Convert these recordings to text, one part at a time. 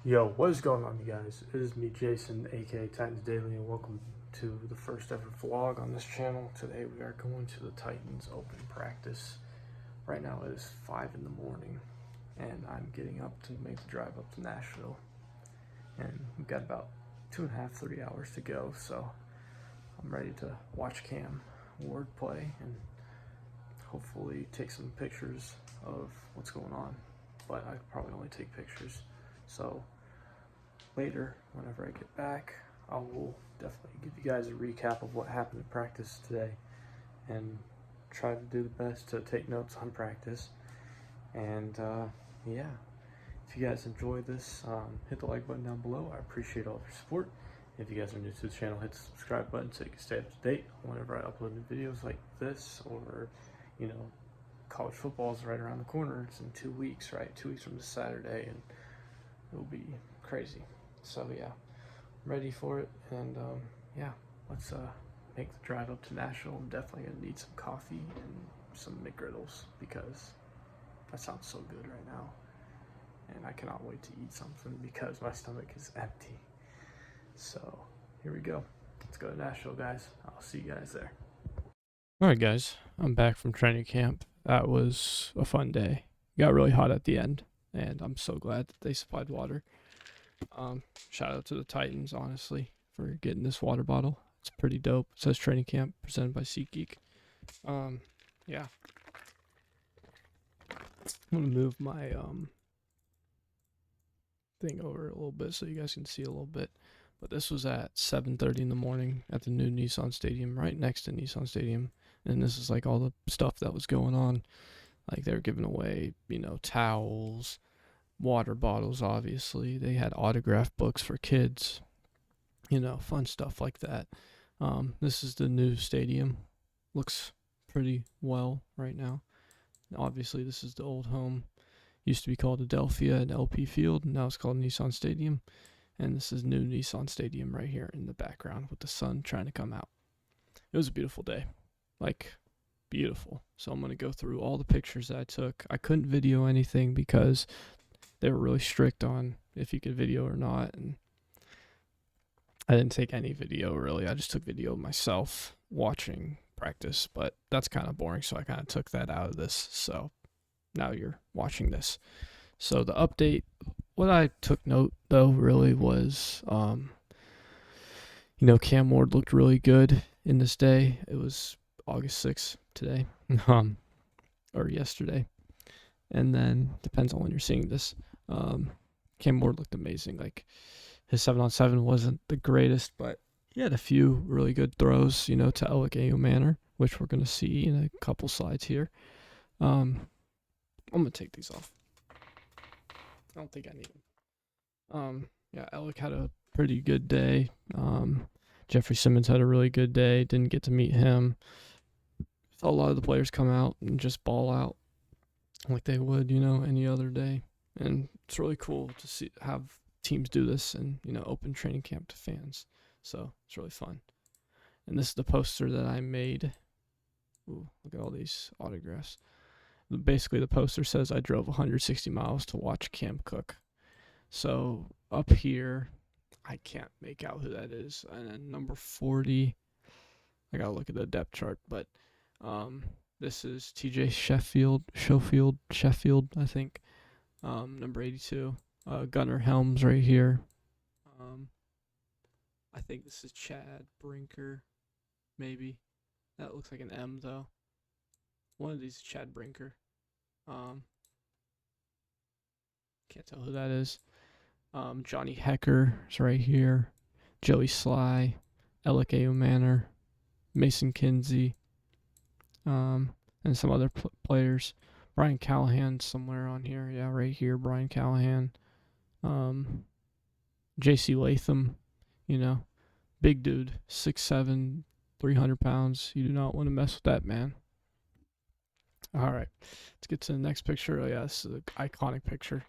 Yo, what is going on, you guys? It is me, Jason, aka Titans Daily, and welcome to the first ever vlog on this channel. Today we are going to the Titans open practice. Right now it is 5 in the morning, and I'm getting up to make the drive up to Nashville. And we've got about 2.5, 3 hours to go, so I'm ready to watch Cam Ward play and hopefully take some pictures of what's going on. But I could probably only take pictures, so later, whenever I get back, I will definitely give you guys a recap of what happened in practice today and try to do the best to take notes on practice. And yeah, if you guys enjoy this, hit the like button down below. I appreciate all of your support. If you guys are new to the channel, hit the subscribe button so you can stay up to date whenever I upload new videos like this, or college football is right around the corner. It's in 2 weeks, right? 2 weeks from this Saturday, and it'll be crazy. So yeah, I'm ready for it, and yeah, let's make the drive up to Nashville. I'm definitely gonna need some coffee and some McGriddles because that sounds so good right now, and I cannot wait to eat something because my stomach is empty. So here we go. Let's go to Nashville, guys. I'll see you guys there. All right, guys, I'm back from training camp. That was a fun day. Got really hot at the end, and I'm so glad that they supplied water. Shout out to the Titans, honestly, for getting this water bottle. It's pretty dope. It says training camp presented by SeatGeek. Yeah, I'm gonna move my thing over a little bit so you guys can see a little bit. But this was at 7:30 in the morning at the new Nissan Stadium, right next to Nissan Stadium. And this is like all the stuff that was going on. Like they were giving away, towels, water bottles, obviously. They had autograph books for kids, fun stuff like that. This is the new stadium. Looks pretty well right now. Obviously, this is the old home. Used to be called Adelphia and LP Field. Now it's called Nissan Stadium. And this is new Nissan Stadium right here in the background with the sun trying to come out. It was a beautiful day. Like, beautiful. So I'm going to go through all the pictures that I took. I couldn't video anything because they were really strict on if you could video or not. And I didn't take any video, really. I just took video of myself watching practice. But that's kind of boring, so I kind of took that out of this. So now you're watching this. So the update, what I took note though really was, Cam Ward looked really good in this day. It was August 6th today, or yesterday, and then depends on when you're seeing this. Cam Ward looked amazing. Like his 7-on-7 wasn't the greatest, but he had a few really good throws, to Alec Manor, which we're gonna see in a couple slides here. I'm gonna take these off. I don't think I need them. Yeah, Alec had a pretty good day. Jeffrey Simmons had a really good day. Didn't get to meet him. Saw a lot of the players come out and just ball out like they would, any other day. And it's really cool to have teams do this and, open training camp to fans. So it's really fun. And this is the poster that I made. Ooh, look at all these autographs. Basically, the poster says I drove 160 miles to watch Cam cook. So up here, I can't make out who that is. And then number 40, I gotta look at the depth chart, but this is TJ Sheffield, I think. Number 82, Gunnar Helms right here. I think this is Chad Brinker, maybe. That looks like an M though. One of these is Chad Brinker. Can't tell who that is. Johnny Hecker is right here. Joey Sly, Alec Manor, Mason Kinsey, and some other players. Brian Callahan somewhere on here. Yeah, right here, Brian Callahan. J.C. Latham, big dude, 6'7", 300 pounds. You do not want to mess with that man. All right, let's get to the next picture. Oh, yeah, this is an iconic picture.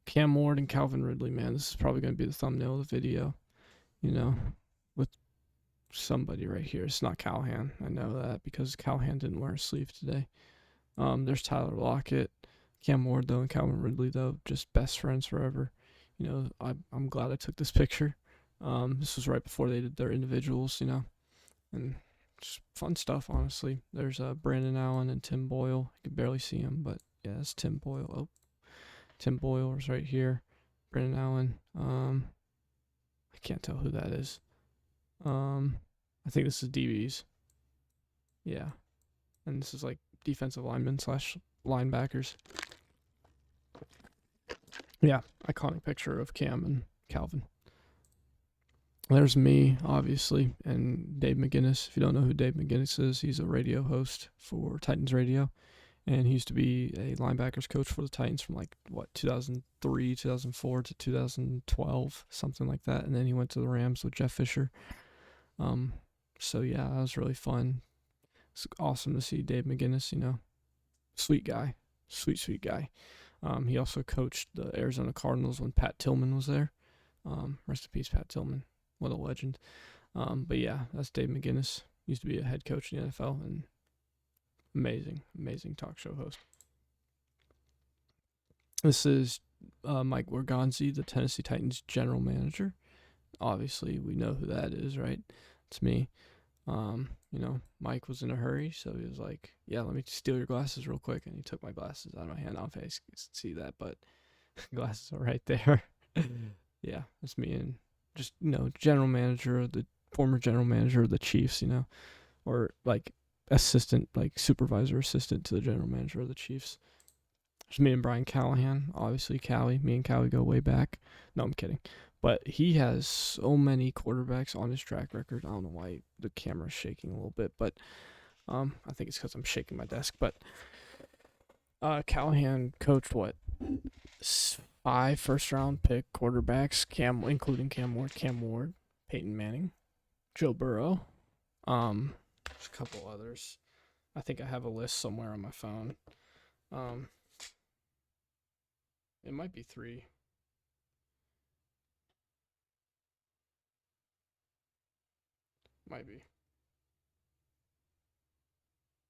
Cam Ward and Calvin Ridley, man. This is probably going to be the thumbnail of the video, with somebody right here. It's not Callahan. I know that because Callahan didn't wear a sleeve today. There's Tyler Lockett. Cam Ward, though, and Calvin Ridley, though, just best friends forever. I'm glad I took this picture. This was right before they did their individuals, and just fun stuff, honestly. There's Brandon Allen and Tim Boyle. You can barely see him, but yeah, it's Tim Boyle. Oh, Tim Boyle is right here. Brandon Allen. I can't tell who that is. I think this is DBs. Yeah, and this is like defensive linemen slash linebackers. Yeah, iconic picture of Cam and Calvin. There's me, obviously, and Dave McGinnis. If you don't know who Dave McGinnis is, he's a radio host for Titans Radio, and he used to be a linebackers coach for the Titans from 2003, 2004 to 2012, something like that. And then he went to the Rams with Jeff Fisher. So yeah, that was really fun. It's awesome to see Dave McGinnis. Sweet guy, sweet guy. He also coached the Arizona Cardinals when Pat Tillman was there. Rest in peace, Pat Tillman. What a legend. But yeah, that's Dave McGinnis. Used to be a head coach in the NFL and amazing talk show host. This is Mike Wargonzi, the Tennessee Titans general manager. Obviously, we know who that is, right? It's me. Mike was in a hurry, so he was like, yeah, let me steal your glasses real quick. And he took my glasses out of my hand. I don't know if you guys can see that, but glasses are right there. Yeah, it's me and just, general manager, the former general manager of the Chiefs, or assistant, supervisor assistant to the general manager of the Chiefs. There's me and Brian Callahan, obviously Callie. Me and Callie go way back. No, I'm kidding. But he has so many quarterbacks on his track record. I don't know why the camera's shaking a little bit, but I think it's because I'm shaking my desk. But Callahan coached 5 first-round pick quarterbacks, including Cam Ward, Peyton Manning, Joe Burrow. There's a couple others. I think I have a list somewhere on my phone. It might be 3. Might be.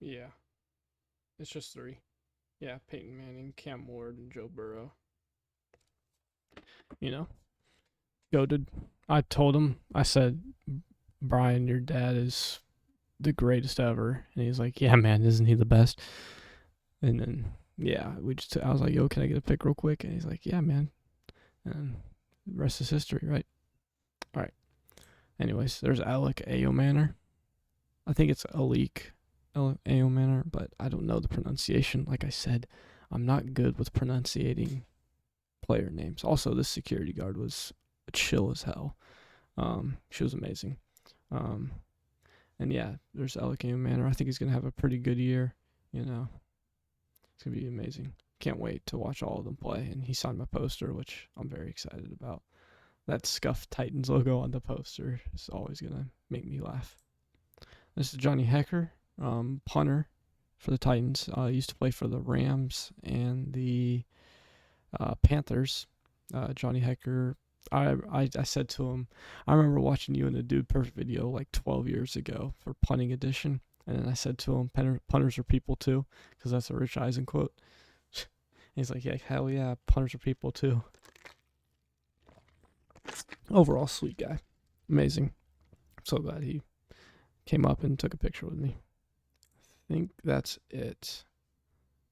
Yeah. It's just 3. Yeah, Peyton Manning, Cam Ward, and Joe Burrow. Goated. I told him, I said, Brian, your dad is the greatest ever. And he's like, yeah, man, isn't he the best? And then, yeah, I was like, yo, can I get a pic real quick? And he's like, yeah, man. And the rest is history, right? All right. Anyways, there's Alec Ayomanor. I think it's Alec Ayomanor, but I don't know the pronunciation. Like I said, I'm not good with pronunciating player names. Also, this security guard was chill as hell. She was amazing. And yeah, there's Alec Ayomanor. I think he's going to have a pretty good year. It's going to be amazing. Can't wait to watch all of them play. And he signed my poster, which I'm very excited about. That scuffed Titans logo on the poster is always going to make me laugh. This is Johnny Hekker, punter for the Titans. Used to play for the Rams and the Panthers. Johnny Hekker, I said to him, I remember watching you in the Dude Perfect video like 12 years ago for punting edition. And then I said to him, punters are people too, because that's a Rich Eisen quote. He's like, yeah, hell yeah, punters are people too. Overall, sweet guy. Amazing. I'm so glad he came up and took a picture with me. I think that's it.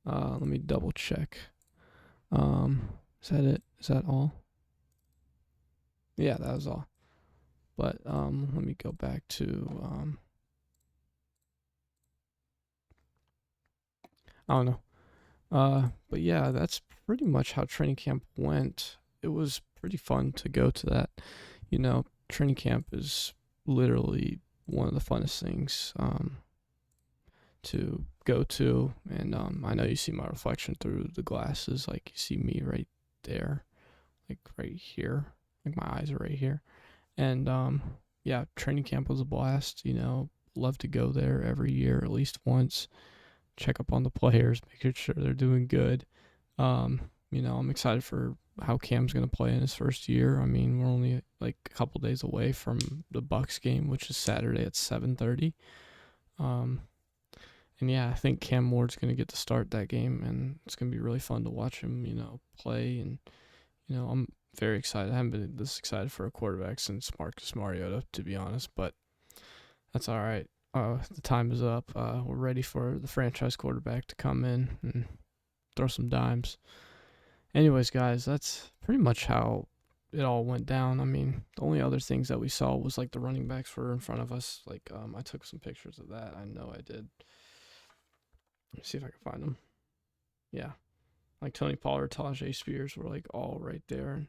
Let me double check. Is that it? Is that all? Yeah, that was all. But let me go back to I don't know. But yeah, that's pretty much how training camp went. It was pretty fun to go to that. Training camp is literally one of the funnest things to go to. And I know you see my reflection through the glasses. Like, you see me right there, like right here. Like, my eyes are right here. And yeah, training camp was a blast. Love to go there every year at least once. Check up on the players, making sure they're doing good. I'm excited for how Cam's going to play in his first year. I mean, we're only like a couple days away from the Bucs game, which is Saturday at 7:30. And yeah, I think Cam Ward's going to get to start that game, and it's going to be really fun to watch him, play. And, I'm very excited. I haven't been this excited for a quarterback since Marcus Mariota, to be honest, but that's all right. The time is up. We're ready for the franchise quarterback to come in and throw some dimes. Anyways, guys, that's pretty much how it all went down. I mean, the only other things that we saw was like the running backs were in front of us. Like, I took some pictures of that. I know I did. Let me see if I can find them. Yeah, like Tony Pollard, Tajay Spears were like all right there.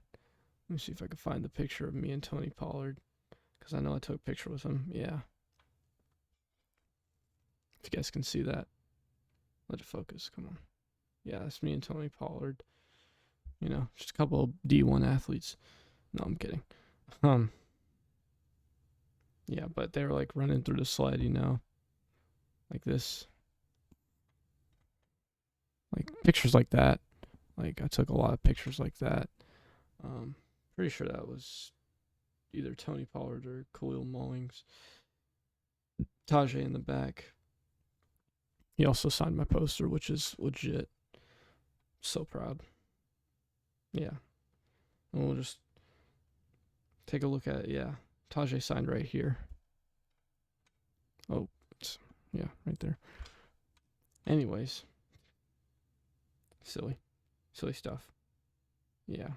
Let me see if I can find the picture of me and Tony Pollard, because I know I took a picture with him. Yeah. If you guys can see that, let it focus. Come on. Yeah, that's me and Tony Pollard. You know, just a couple of D1 athletes. No, I'm kidding. Yeah, but they were like running through the sled, you know, like this. Like pictures like that. Like I took a lot of pictures like that. Pretty sure that was either Tony Pollard or Khalil Mullings. Tajay in the back. He also signed my poster, which is legit. So proud. Yeah. And we'll just take a look at it. Yeah. Tajay signed right here. Oh, it's, yeah, right there. Anyways. Silly stuff. Yeah.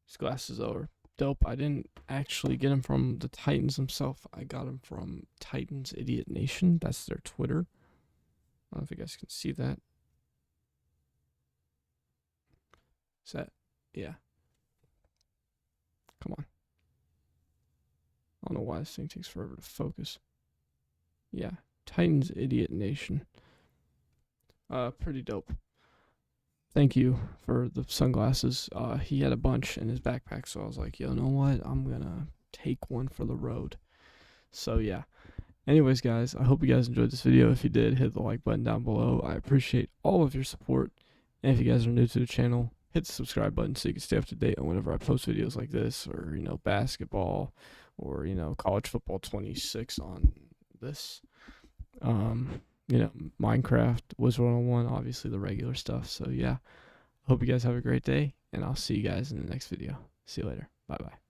His glasses are dope. I didn't actually get him from the Titans themselves. I got him from Titans Idiot Nation. That's their Twitter. I don't know if you guys can see that. Is that? Yeah. Come on. I don't know why this thing takes forever to focus. Yeah. Titans Idiot Nation. Pretty dope. Thank you for the sunglasses. He had a bunch in his backpack, so I was like, you know what? I'm gonna take one for the road. So yeah. Anyways, guys, I hope you guys enjoyed this video. If you did, hit the like button down below. I appreciate all of your support. And if you guys are new to the channel, hit the subscribe button so you can stay up to date on whenever I post videos like this, or, you know, basketball, or, you know, college football 26 on this. You know, Minecraft, Wizard 101, obviously the regular stuff. So yeah, hope you guys have a great day, and I'll see you guys in the next video. See you later. Bye bye.